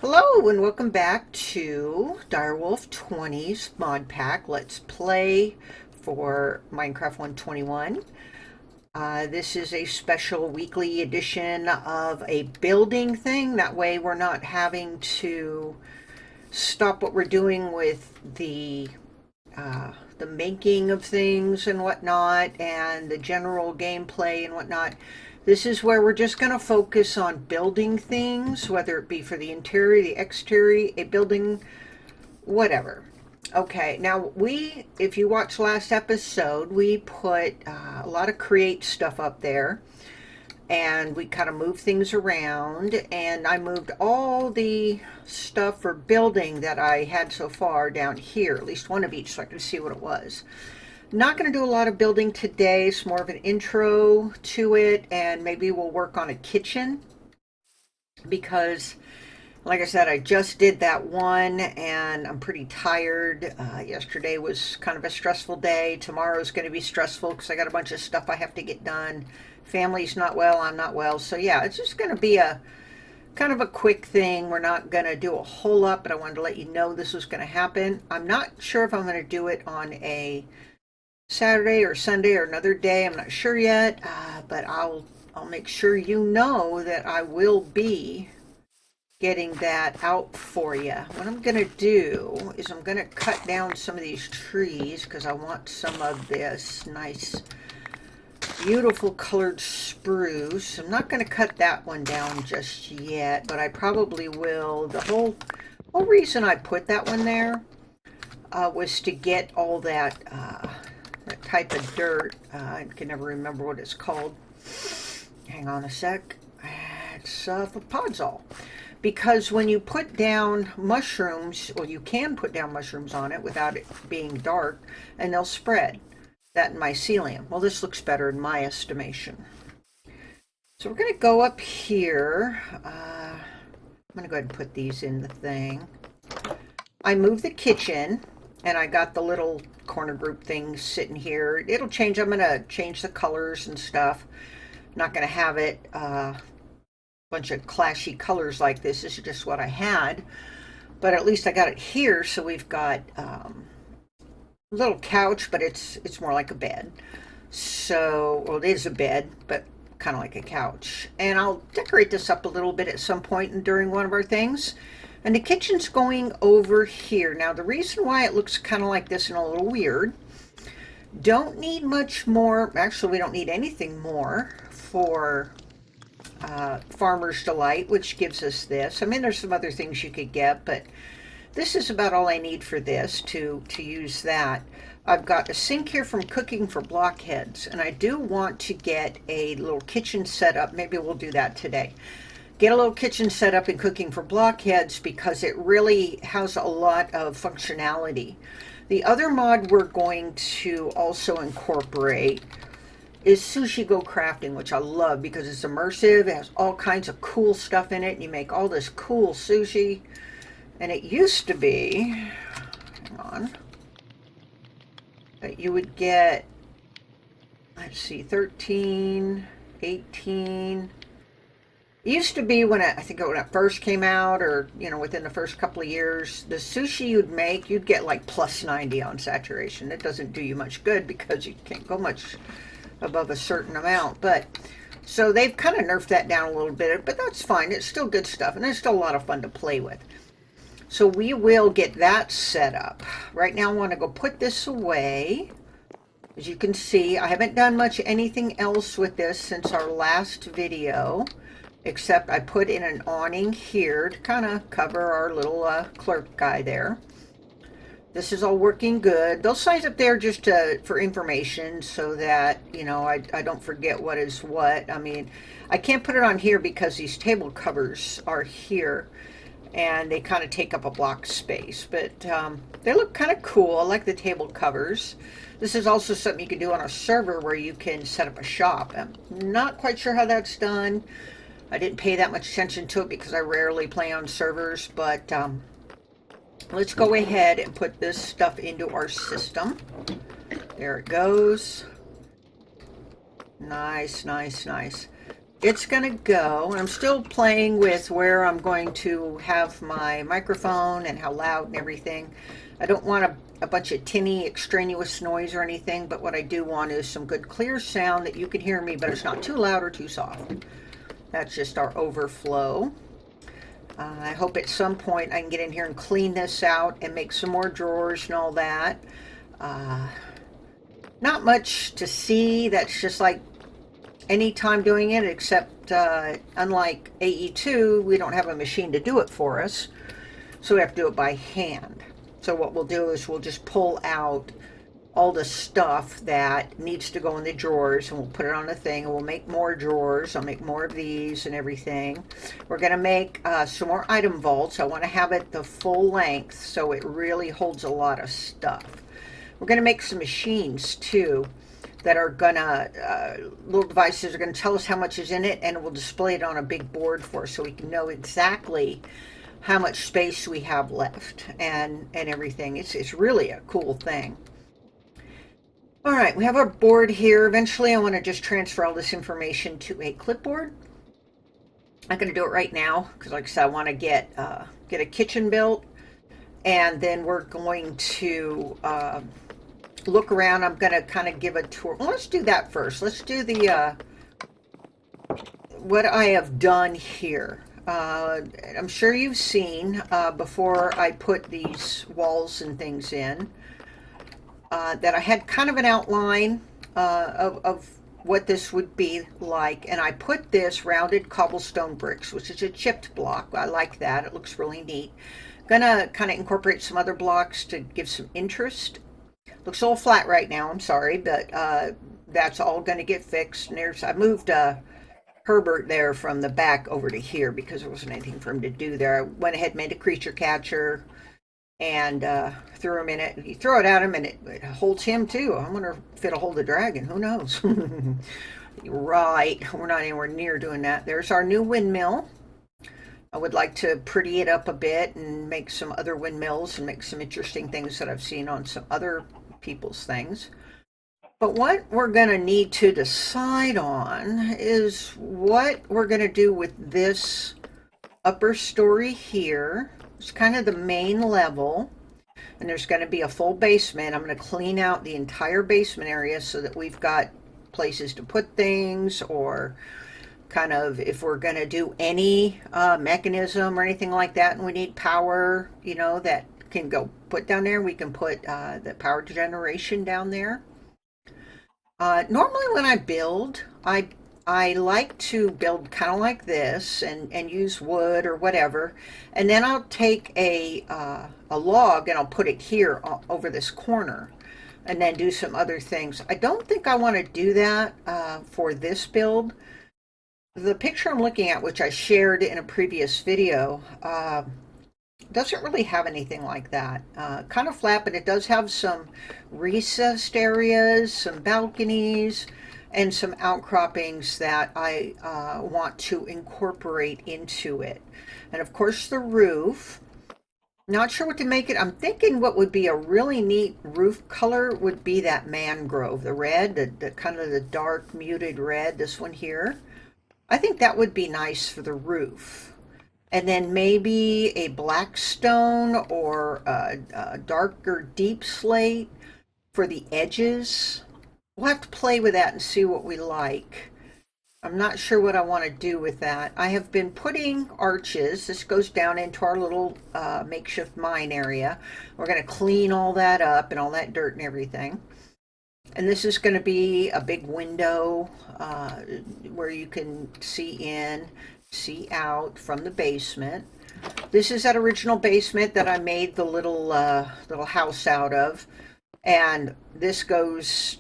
Hello and welcome back to DW20's mod pack Let's Play for Minecraft 121. This is a special weekly edition of a building thing. That way we're not having to stop what we're doing with the making of things and whatnot and the general gameplay and whatnot. This is where we're just going to focus on building things, whether it be for the interior, the exterior, a building, whatever. Okay, now if you watched last episode, we put a lot of create stuff up there, and we kind of moved things around, and I moved all the stuff for building that I had so far down here, at least one of each, so I could see what it was. Not going to do a lot of building today. It's more of an intro to it, and maybe we'll work on a kitchen because, like I said, I just did that one and I'm pretty tired. Yesterday was kind of a stressful day. Tomorrow's going to be stressful because I got a bunch of stuff I have to get done. Family's not well, I'm not well. So yeah, it's just going to be a kind of a quick thing. We're not going to do a whole lot, but I wanted to let you know this was going to happen. I'm not sure if I'm going to do it on a Saturday or Sunday or another day. I'm not sure yet, but I'll make sure you know that I will be getting that out for you. What I'm going to do is I'm going to cut down some of these trees because I want some of this nice, beautiful colored spruce. I'm not going to cut that one down just yet, but I probably will. The whole reason I put that one there was to get all that type of dirt. I can never remember what it's called. Hang on a sec. It's for podzol. Because when you put down mushrooms, or you can put down mushrooms on it without it being dark, and they'll spread. That mycelium. Well, this looks better in my estimation. So we're going to go up here. I'm going to go ahead and put these in the thing. I moved the kitchen, and I got the little corner group things sitting here. It'll change. I'm going to change the colors and stuff. I'm not going to have it bunch of clashy colors like this. This is just what I had, but at least I got it here. So we've got a little couch, but it's more like a bed. So, well, it is a bed, but kind of like a couch. And I'll decorate this up a little bit at some point during one of our things. And the kitchen's going over here. Now, the reason why it looks kind of like this and a little weird, don't need much more. Actually, we don't need anything more for Farmer's Delight, which gives us this. I mean, there's some other things you could get, but this is about all I need for this to use that. I've got a sink here from Cooking for Blockheads, and I do want to get a little kitchen set up. Maybe we'll do that today. Get a little kitchen set up in Cooking for Blockheads because it really has a lot of functionality. The other mod we're going to also incorporate is Sushi Go Crafting, which I love because it's immersive. It has all kinds of cool stuff in it, and you make all this cool sushi. And it used to be, hang on, that you would get, let's see, 13, 18. It used to be when I think when it first came out, or within the first couple of years, the sushi you'd make, you'd get like plus 90 on saturation. It doesn't do you much good because you can't go much above a certain amount. But so they've kind of nerfed that down a little bit, but that's fine. It's still good stuff, and it's still a lot of fun to play with. So we will get that set up. Right now I want to go put this away. As you can see, I haven't done much anything else with this since our last video, except I put in an awning here to kind of cover our little clerk guy there. This is all working good. Those signs up there just for information so that, I don't forget what is what. I mean, I can't put it on here because these table covers are here and they kind of take up a block space. But they look kind of cool. I like the table covers. This is also something you can do on a server where you can set up a shop. I'm not quite sure how that's done. I didn't pay that much attention to it because I rarely play on servers, but let's go ahead and put this stuff into our system. There it goes. Nice, nice, nice. it's going to go. And I'm still playing with where I'm going to have my microphone and how loud and everything. I don't want a bunch of tinny extraneous noise or anything, but what I do want is some good clear sound that you can hear me, but it's not too loud or too soft. That's just our overflow. I hope at some point I can get in here and clean this out and make some more drawers and all that. Not much to see. That's just like any time doing it, except unlike AE2, we don't have a machine to do it for us. So we have to do it by hand. So what we'll do is we'll just pull out all the stuff that needs to go in the drawers, and we'll put it on a thing, and we'll make more drawers. I'll make more of these and everything. We're going to make some more item vaults. I want to have it the full length so it really holds a lot of stuff. We're going to make some machines too that are going to, little devices are going to tell us how much is in it, and we'll display it on a big board for us so we can know exactly how much space we have left and everything. It's really a cool thing. All right, we have our board here. Eventually, I want to just transfer all this information to a clipboard. I'm going to do it right now because, like I said, I want to get a kitchen built, and then we're going to look around. I'm going to kind of give a tour. Well, let's do that first. Let's do the what I have done here. I'm sure you've seen before I put these walls and things in. That I had kind of an outline of what this would be like, and I put this rounded cobblestone bricks, which is a chipped block. I like that. It looks really neat. Gonna kind of incorporate some other blocks to give some interest. Looks a little flat right now, I'm sorry, but that's all gonna get fixed. And I moved Herbert there from the back over to here because there wasn't anything for him to do there. I went ahead and made a creature catcher and threw him in it. You throw it at him and it holds him too. I wonder if it'll hold the dragon. Who knows? Right, we're not anywhere near doing that. There's our new windmill. I would like to pretty it up a bit and make some other windmills and make some interesting things that I've seen on some other people's things. But what we're going to need to decide on is what we're going to do with this upper story here. It's kind of the main level, and there's going to be a full basement. I'm going to clean out the entire basement area so that we've got places to put things, or kind of if we're going to do any mechanism or anything like that and we need power, you know, that can go put down there, we can put the power generation down there. Normally when I build, I like to build kind of like this and use wood or whatever, and then I'll take a log and I'll put it here over this corner and then do some other things. I don't think I want to do that for this build. The picture I'm looking at, which I shared in a previous video, doesn't really have anything like that. Kind of flat, but it does have some recessed areas, some balconies, and some outcroppings that I want to incorporate into it. And of course the roof. Not sure what to make it. I'm thinking what would be a really neat roof color would be that mangrove, the red, the kind of the dark muted red, this one here. I think that would be nice for the roof. And then maybe a black stone or a darker deep slate for the edges. We'll have to play with that and see what we like. I'm not sure what I want to do with that. I have been putting arches. This goes down into our little makeshift mine area. We're going to clean all that up and all that dirt and everything. And this is going to be a big window where you can see in, see out from the basement. This is that original basement that I made the little house out of. And this goes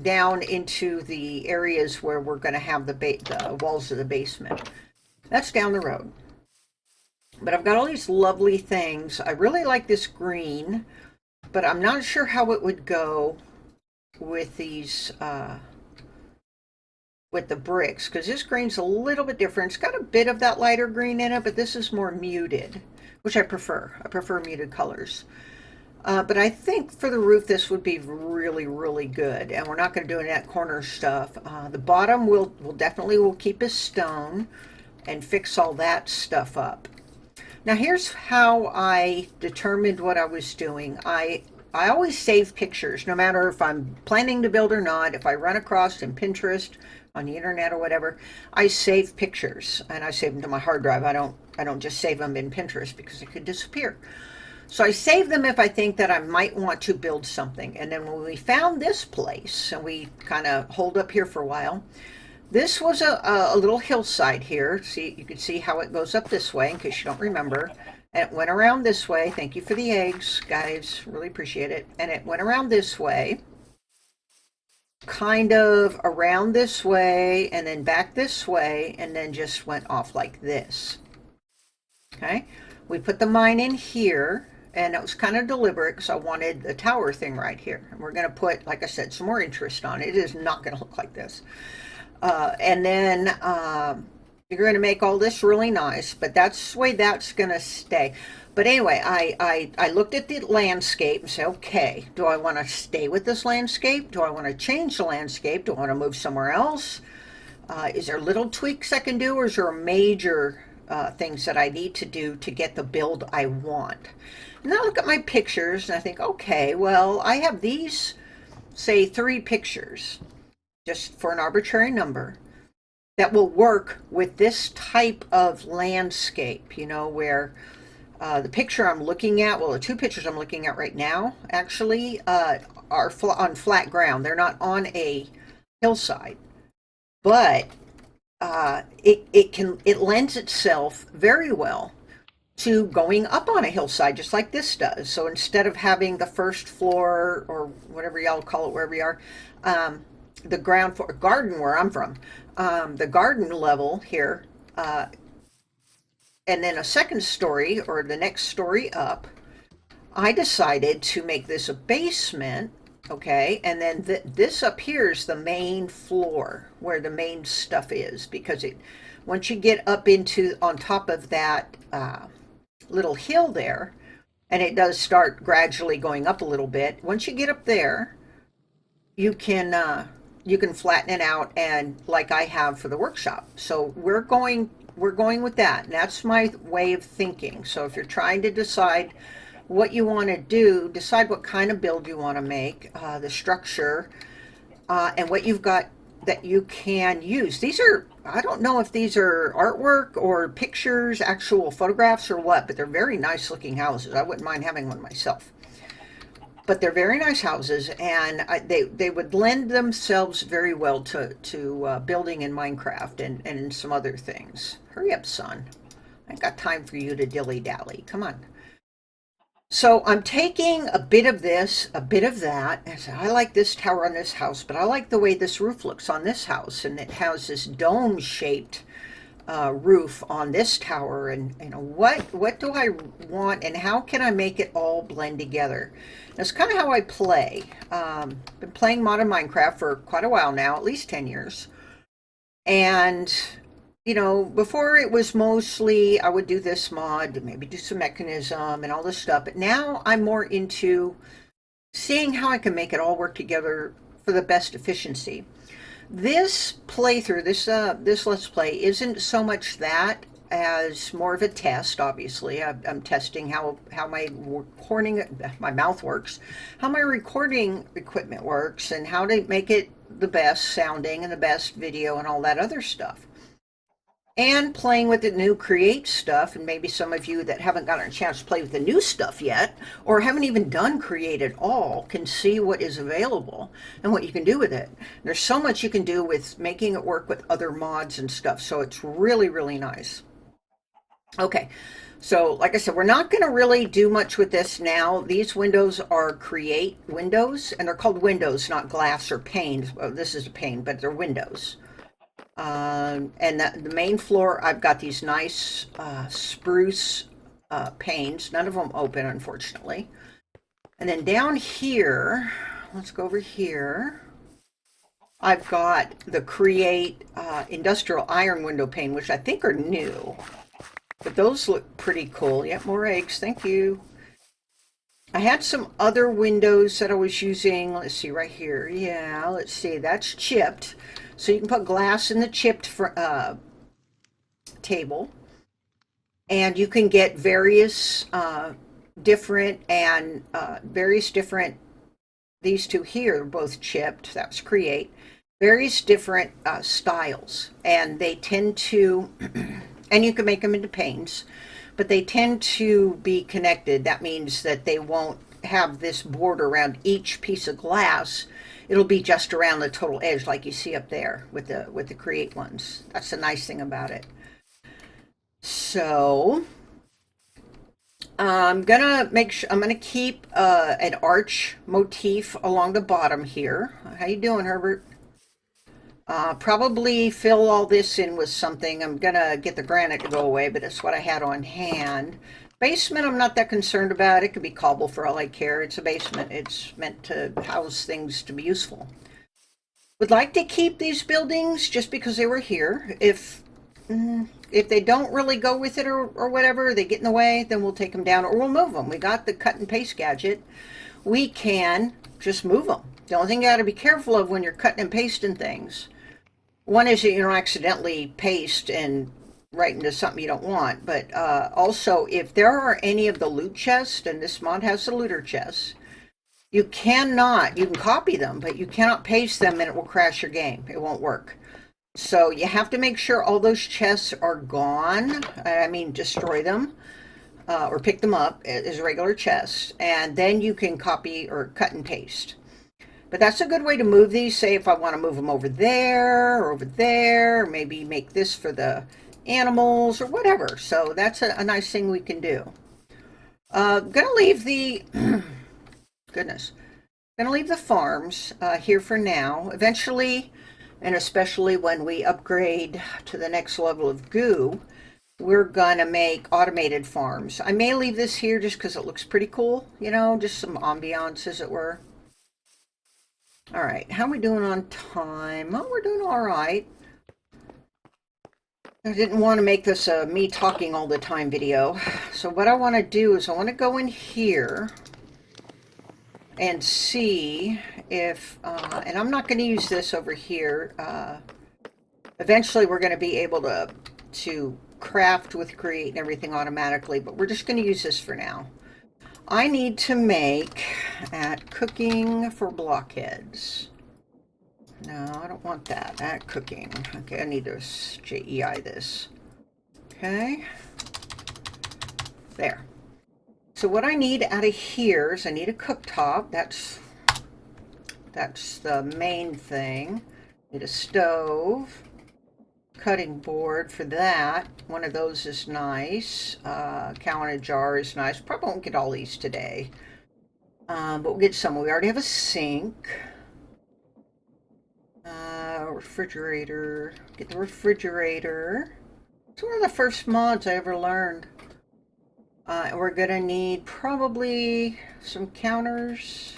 down into the areas where we're going to have the walls of the basement. That's down the road. But I've got all these lovely things. I really like this green, but I'm not sure how it would go with these with the bricks, because this green's a little bit different. It's got a bit of that lighter green in it, but this is more muted, which I prefer. I prefer muted colors. But I think for the roof, this would be really, really good. And we're not going to do any of that corner stuff. The bottom will definitely will keep as stone and fix all that stuff up. Now here's how I determined what I was doing. I always save pictures, no matter if I'm planning to build or not. If I run across in Pinterest, on the internet or whatever, I save pictures and I save them to my hard drive. I don't just save them in Pinterest because it could disappear. So I save them if I think that I might want to build something. And then when we found this place, and we kind of holed up here for a while, this was a little hillside here. See, you can see how it goes up this way in case you don't remember. And it went around this way. Thank you for the eggs, guys. Really appreciate it. And it went around this way, kind of around this way, and then back this way, and then just went off like this. Okay. We put the mine in here, and it was kind of deliberate because I wanted the tower thing right here. And we're going to put, like I said, some more interest on it. It is not going to look like this. And then you're going to make all this really nice, but that's the way that's going to stay. But anyway, I looked at the landscape and said, okay, do I want to stay with this landscape? Do I want to change the landscape? Do I want to move somewhere else? Is there little tweaks I can do, or is there major things that I need to do to get the build I want? And I look at my pictures and I think, okay, well, I have these, say, 3 pictures, just for an arbitrary number, that will work with this type of landscape, you know, where the picture I'm looking at, well, the 2 pictures I'm looking at right now, actually, are on flat ground. They're not on a hillside, but it lends itself very well to going up on a hillside, just like this does. So instead of having the first floor, or whatever y'all call it, wherever you are, the ground floor garden where I'm from, the garden level here, and then a second story, or the next story up, I decided to make this a basement. Okay, and then this up here is the main floor where the main stuff is, because once you get up into on top of that little hill there, and it does start gradually going up a little bit. Once you get up there, you can flatten it out, and like I have for the workshop. So we're going with that, and that's my way of thinking. So if you're trying to decide what you want to do, decide what kind of build you want to make, the structure, and what you've got that you can use. These are, I don't know if these are artwork or pictures, actual photographs or what, but they're very nice looking houses. I wouldn't mind having one myself. But they're very nice houses, and they would lend themselves very well to building in Minecraft and some other things. Hurry up, son. I ain't got time for you to dilly-dally. Come on. So I'm taking a bit of this, a bit of that, and so I like this tower on this house, but I like the way this roof looks on this house, and it has this dome-shaped roof on this tower, and you know, what do I want, and how can I make it all blend together? That's kind of how I play. Been playing modern Minecraft for quite a while now, at least 10 years, and you know, before it was mostly I would do this mod, maybe do some mechanism and all this stuff, but now I'm more into seeing how I can make it all work together for the best efficiency. This playthrough, this Let's Play, isn't so much that as more of a test. Obviously, I'm testing how my recording, my mouth works, how my recording equipment works, and how to make it the best sounding and the best video and all that other stuff. And playing with the new Create stuff, and maybe some of you that haven't gotten a chance to play with the new stuff yet, or haven't even done Create at all, can see what is available and what you can do with it. There's so much you can do with making it work with other mods and stuff, so it's really, really nice. Okay, so like I said, we're not going to really do much with this now. These windows are Create windows, and they're called windows, not glass or panes. Well, this is a pane, but they're windows. And the main floor, I've got these nice spruce panes. None of them open, unfortunately. And then down here, let's go over here. I've got the Create industrial iron window pane, which I think are new. But those look pretty cool. Yep, more eggs. Thank you. I had some other windows that I was using. Let's see right here. Yeah, let's see. That's chipped. So you can put glass in the chipped table. And you can get various different and various different, these two here are both chipped. That's Create. Various different styles. And they tend to, and you can make them into panes, but they tend to be connected. That means that they won't have this border around each piece of glass. It'll be just around the total edge like you see up there with the Create ones. That's the nice thing about it. So I'm gonna keep an arch motif along the bottom here. How you doing, Herbert? Probably fill all this in with something. I'm gonna get the granite to go away, but it's what I had on hand. Basement, I'm not that concerned about. It could be cobble for all I care. It's a basement. It's meant to house things to be useful. Would like to keep these buildings just because they were here. If they don't really go with it or whatever, they get in the way, then we'll take them down or we'll move them. We got the cut and paste gadget. We can just move them. The only thing you got to be careful of when you're cutting and pasting things, one is that you don't accidentally paste and right into something you don't want. But also, if there are any of the loot chests, and this mod has the looter chests, you can copy them, but you cannot paste them and it will crash your game. It won't work. So you have to make sure all those chests are gone. I mean, destroy them or pick them up as regular chests, and then you can copy or cut and paste. But that's a good way to move these. Say if I want to move them over there or over there, or maybe make this for the animals or whatever. So that's a nice thing we can do. Gonna leave the goodness. Gonna leave the farms here for now. Eventually, and especially when we upgrade to the next level of goo, we're gonna make automated farms. I may leave this here just because it looks pretty cool, you know, just some ambiance as it were. All right, how are we doing on time? Oh, we're doing all right. I didn't want to make this a me talking all the time video. So what I want to do is I want to go in here and see if, and I'm not going to use this over here. Eventually we're going to be able to craft with Create and everything automatically, but we're just going to use this for now. I need to make at cooking for blockheads. No, I don't want that. At cooking. Okay, I need to JEI this. Okay. There. So what I need out of here is I need a cooktop. That's the main thing. Need a stove. Cutting board for that. One of those is nice. Cow in a jar is nice. Probably won't get all these today. But we'll get some. We already have a sink. Refrigerator. Get the refrigerator. It's one of the first mods I ever learned. We're gonna need probably some counters.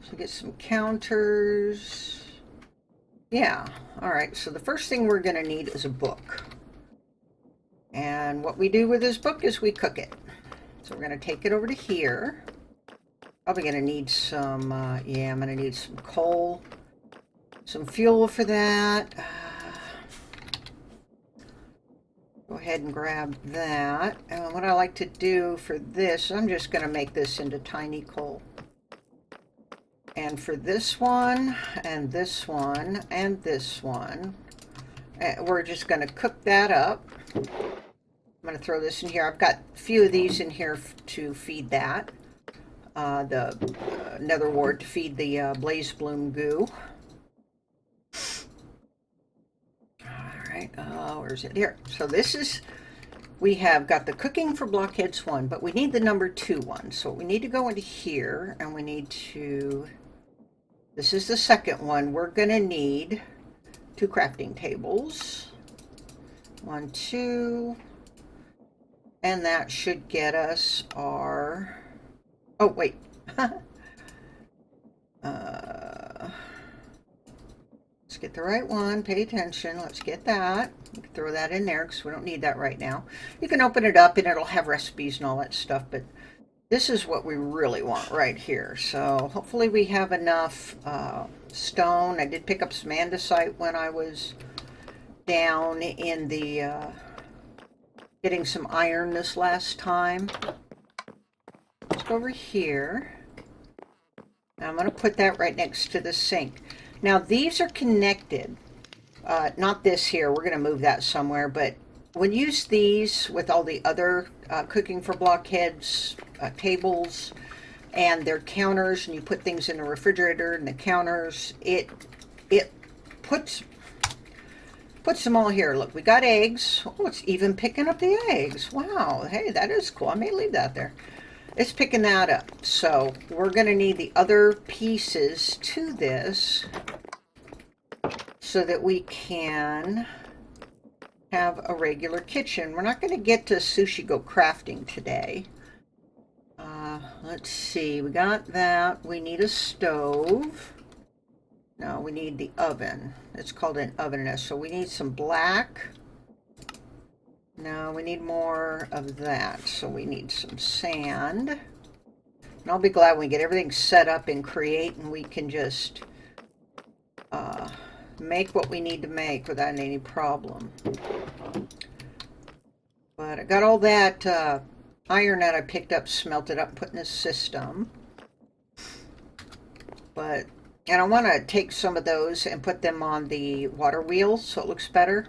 So get some counters. Yeah, all right, so the first thing we're gonna need is a book. And what we do with this book is we cook it. So we're gonna take it over to here. Probably gonna need some, yeah, I'm gonna need some coal, some fuel for that. Go ahead and grab that. And what I like to do for this, I'm just gonna make this into tiny coal. And for this one, and this one, and this one, we're just going to cook that up. I'm going to throw this in here. I've got a few of these in here to feed that. The nether wart to feed the blaze bloom goo. All right, where's it? Here. So this is, we have got the cooking for blockheads 1, but we need the number 2 one. So we need to go into here, and we need to... This is the second one. We're going to need 2 crafting tables. 1, 2. And that should get us our... Oh, wait. Let's get the right one. Pay attention. Let's get that. We can throw that in there because we don't need that right now. You can open it up and it'll have recipes and all that stuff, but This is what we really want right here. So hopefully we have enough stone. I did pick up some andesite when I was down in the getting some iron this last time. Let's go over here. Now I'm going to put that right next to the sink. Now these are connected. Not this here. We're going to move that somewhere. But when you use these with all the other cooking for blockheads tables and their counters, and you put things in the refrigerator and the counters, it puts them all here. Look, we got eggs. Oh, it's even picking up the eggs. Wow. Hey, that is cool. I may leave that there. It's picking that up. So we're going to need the other pieces to this so that we can have a regular kitchen. We're not going to get to Sushi Go Crafting today. Let's see. We got that. We need a stove. No, we need the oven. It's called an oven. So we need some black. No, we need more of that. So we need some sand. And I'll be glad when we get everything set up in Create and we can just make what we need to make without any problem. But I got all that iron that I picked up, smelted up, put in the system. And I want to take some of those and put them on the water wheel so it looks better.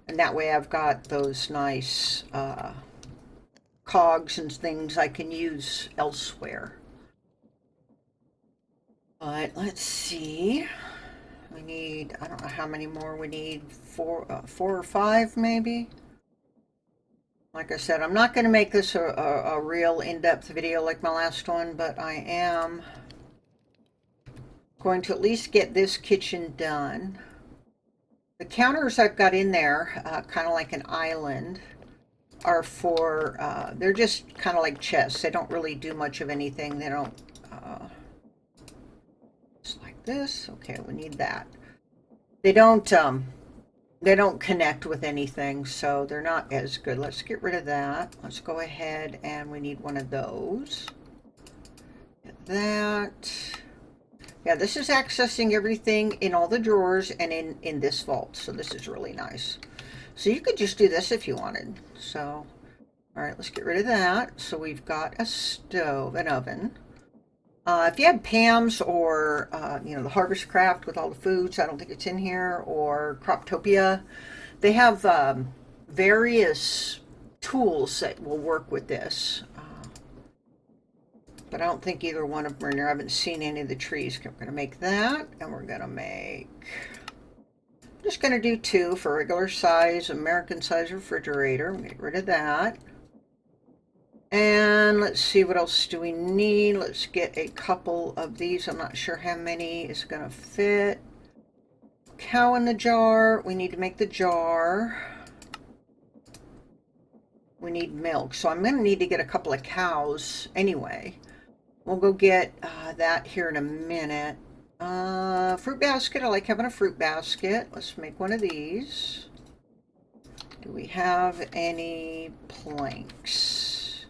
And that way I've got those nice cogs and things I can use elsewhere. But let's see. We need, I don't know how many more we need, four or five maybe. Like I said, I'm not going to make this a real in-depth video like my last one, but I am going to at least get this kitchen done. The counters I've got in there, kind of like an island, are for, they're just kind of like chests. They don't really do much of anything. They don't, just like this. Okay, we need that. They don't connect with anything, so they're not as good. Let's get rid of that. Let's go ahead and we need one of those. Get that. Yeah, this is accessing everything in all the drawers and in this vault, so this is really nice. So you could just do this if you wanted. So, all right, let's get rid of that. So we've got a stove, an oven. If you have Pam's or, you know, the Harvest Craft with all the foods, I don't think it's in here, or Croptopia, they have various tools that will work with this. But I don't think either one of them are in there. I haven't seen any of the trees. We're going to make that, and we're going to make... just going to do two for regular size, American size refrigerator. I'm going to get rid of that. And let's see, what else do we need? Let's get a couple of these. I'm not sure how many is going to fit. Cow in the jar. We need to make the jar. We need milk. So I'm going to need to get a couple of cows anyway. We'll go get that here in a minute. Fruit basket. I like having a fruit basket. Let's make one of these. Do we have any planks?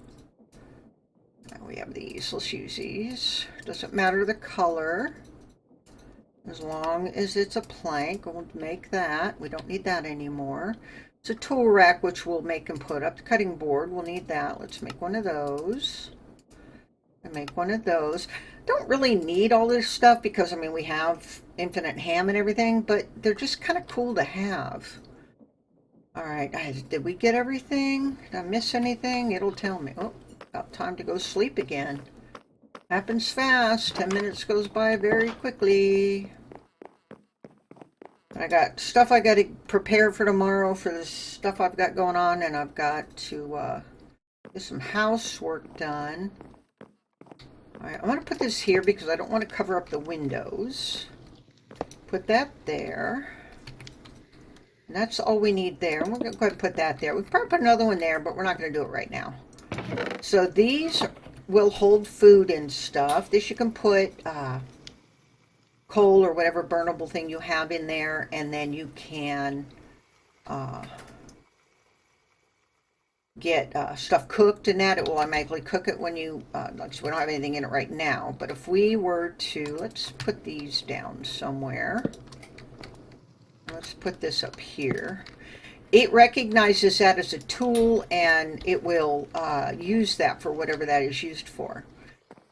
No, we have these. Let's use these. Doesn't matter the color. As long as it's a plank, we'll make that. We don't need that anymore. It's a tool rack, which we'll make and put up. The cutting board, we'll need that. Let's make one of those. And make one of those. Don't really need all this stuff because, I mean, we have infinite ham and everything, but they're just kind of cool to have. All right, did we get everything? Did I miss anything? It'll tell me. Oh, about time to go sleep again. Happens fast. 10 minutes goes by very quickly. I got stuff I got to prepare for tomorrow for the stuff I've got going on, and I've got to get some housework done. All right, I'm going to put this here because I don't want to cover up the windows. Put that there. And that's all we need there. And we're going to go ahead and put that there. We can probably put another one there, but we're not going to do it right now. So these will hold food and stuff. This you can put coal or whatever burnable thing you have in there, and then you can get stuff cooked in that, it will automatically cook it when you, like, so we don't have anything in it right now, but if we were to, let's put these down somewhere. Let's put this up here. It recognizes that as a tool, and it will use that for whatever that is used for.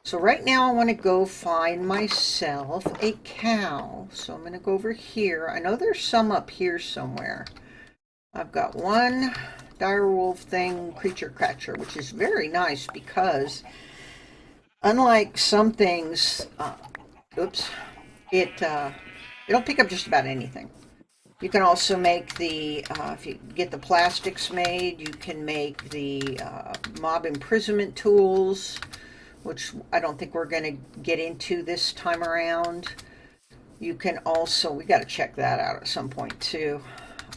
So right now I want to go find myself a cow. So I'm going to go over here. I know there's some up here somewhere. I've got one direwolf thing, creature catcher, which is very nice because unlike some things, oops, it'll pick up just about anything. You can also make the, if you get the plastics made, you can make the mob imprisonment tools, which I don't think we're going to get into this time around. You can also, we got to check that out at some point too.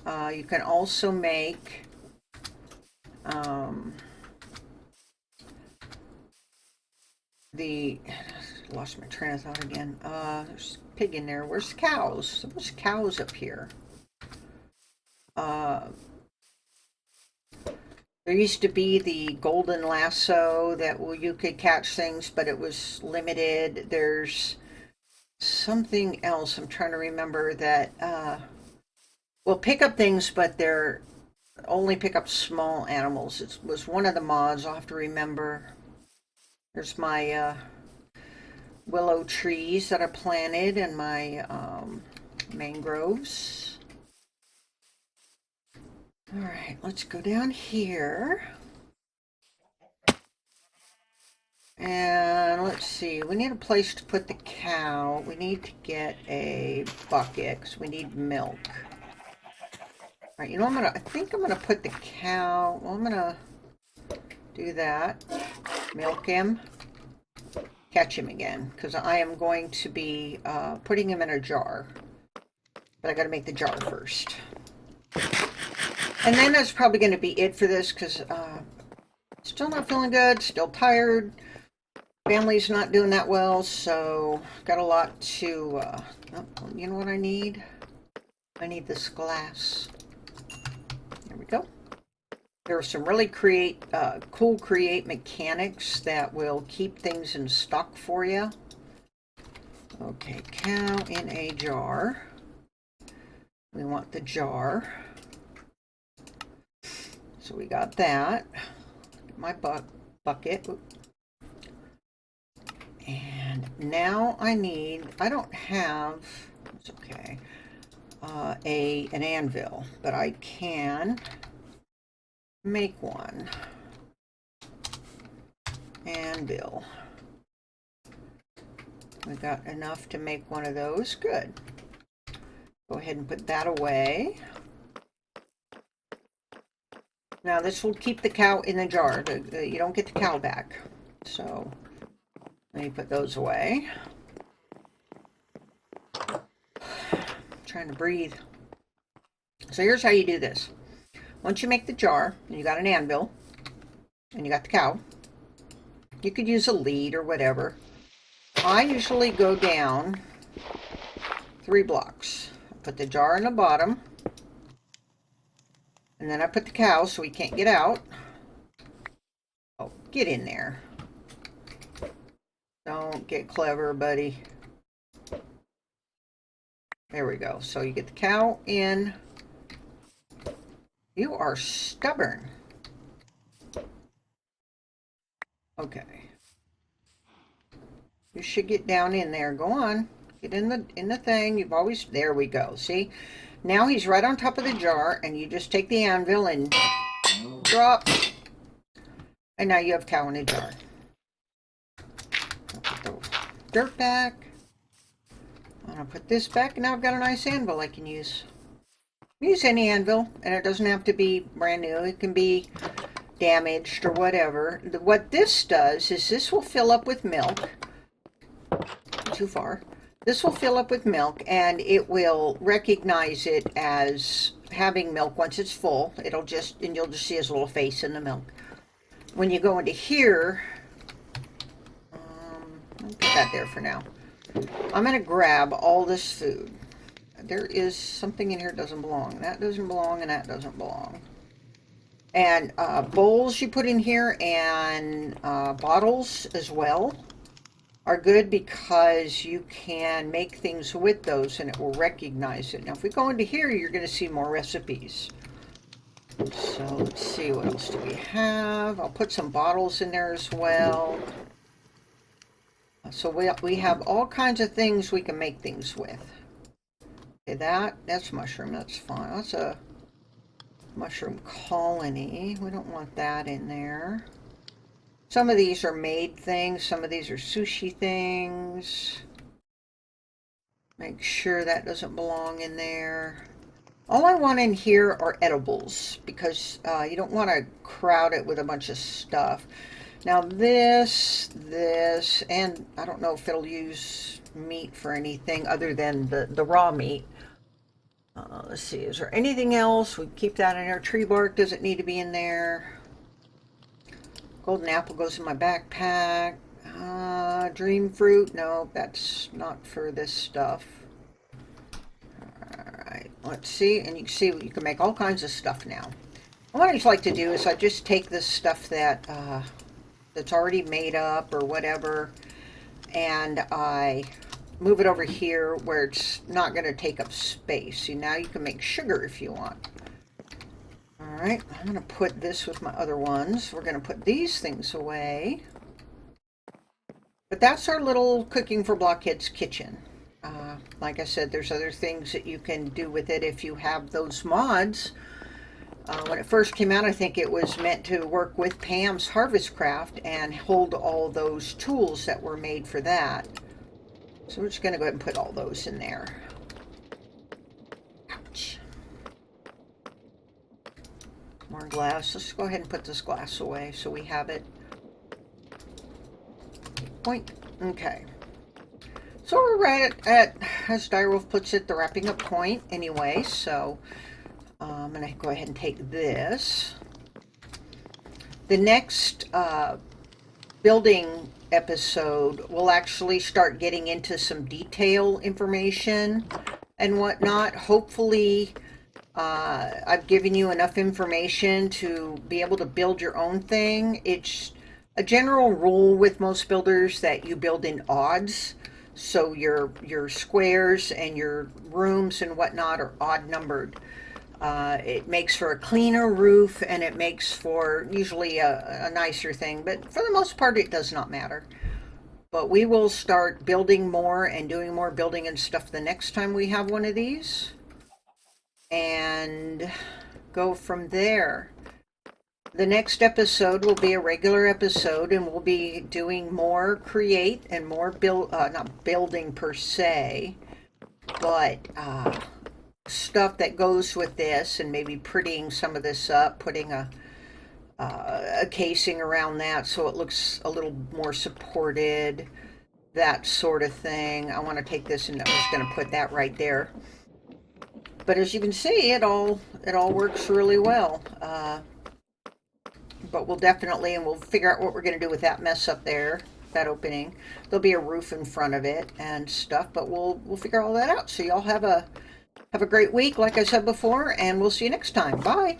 You can also make lost my train of thought again. There's a pig in there. Where's the cows? There's cows up here. There used to be the golden lasso that you could catch things, but it was limited. There's something else I'm trying to remember that will pick up things, but they're only pick up small animals. It was one of the mods. I'll have to remember. There's my willow trees that I planted and my mangroves. All right, let's go down here. And let's see, we need a place to put the cow. We need to get a bucket because we need milk. All right, you know, I think I'm gonna put the cow, well, I'm gonna do that. Milk him. Catch him again, because I am going to be putting him in a jar. But I gotta make the jar first. And then that's probably going to be it for this, because still not feeling good, still tired. Family's not doing that well, so got a lot to, oh, you know what I need? I need this glass. There we go. There are some really cool create mechanics that will keep things in stock for you. Okay, cow in a jar. We want the jar. So we got that. My bucket. And now I don't have, it's okay, an anvil, but I can make one. Anvil. We got enough to make one of those. Good. Go ahead and put that away. Now this will keep the cow in the jar. You don't get the cow back. So let me put those away. Trying to breathe. So here's how you do this. Once you make the jar, and you got an anvil, and you got the cow, you could use a lead or whatever. I usually go down 3 blocks. Put the jar in the bottom. And then I put the cow so he can't get out. Oh, get in there. Don't get clever, buddy. There we go. So you get the cow in. You are stubborn. Okay. You should get down in there. Go on. Get in the thing. You've always, there we go. See? Now he's right on top of the jar, and you just take the anvil and drop. And now you have cow in a jar. I'll put the dirt back. And I'll put this back, and now I've got a nice anvil I can use. Use any anvil, and it doesn't have to be brand new. It can be damaged or whatever. What this does is this will fill up with milk. Too far. This will fill up with milk, and it will recognize it as having milk. Once it's full, it'll just, and you'll just see his little face in the milk. When you go into here, I'll put that there for now. I'm going to grab all this food. There is something in here that doesn't belong. That doesn't belong, and that doesn't belong. And bowls you put in here and bottles as well are good because you can make things with those and it will recognize it. Now, if we go into here, you're going to see more recipes. So let's see, what else do we have? I'll put some bottles in there as well. So we have all kinds of things we can make things with. Okay, that's mushroom. That's fine. That's a mushroom colony. We don't want that in there. Some of these are made things. Some of these are sushi things. Make sure that doesn't belong in there. All I want in here are edibles because you don't want to crowd it with a bunch of stuff. Now this, and I don't know if it'll use meat for anything other than the raw meat. Let's see, is there anything else? We keep that in there. Tree bark doesn't need to be in there. Golden apple goes in my backpack. Dream fruit, no, that's not for this stuff. Alright, let's see, and you can see you can make all kinds of stuff now. What I just like to do is I just take this stuff that that's already made up or whatever, and I move it over here where it's not going to take up space. See, now you can make sugar if you want. Alright, I'm going to put this with my other ones. We're going to put these things away. But that's our little Cooking for Blockheads kitchen. Like I said, there's other things that you can do with it if you have those mods. When it first came out, I think it was meant to work with Pam's Harvest Craft and hold all those tools that were made for that. So we're just going to go ahead and put all those in there. Ouch. More glass. Let's go ahead and put this glass away so we have it. Point. Okay. So we're right at, as Direwolf puts it, the wrapping up point anyway. So I'm going to go ahead and take this. The next building episode, we'll actually start getting into some detail information and whatnot. Hopefully, I've given you enough information to be able to build your own thing. It's a general rule with most builders that you build in odds. So your squares and your rooms and whatnot are odd numbered. It makes for a cleaner roof and it makes for usually a nicer thing, but for the most part it does not matter. But we will start building more and doing more building and stuff the next time we have one of these and go from there. The next episode will be a regular episode and we'll be doing more create and more not building per se, but stuff that goes with this and maybe prettying some of this up, putting a casing around that so it looks a little more supported, that sort of thing. I want to take this and I'm just going to put that right there. But as you can see, it all works really well. But we'll definitely, and we'll figure out what we're going to do with that mess up there, that opening. There'll be a roof in front of it and stuff, but we'll figure all that out. So y'all have a great week, like I said before, and we'll see you next time. Bye.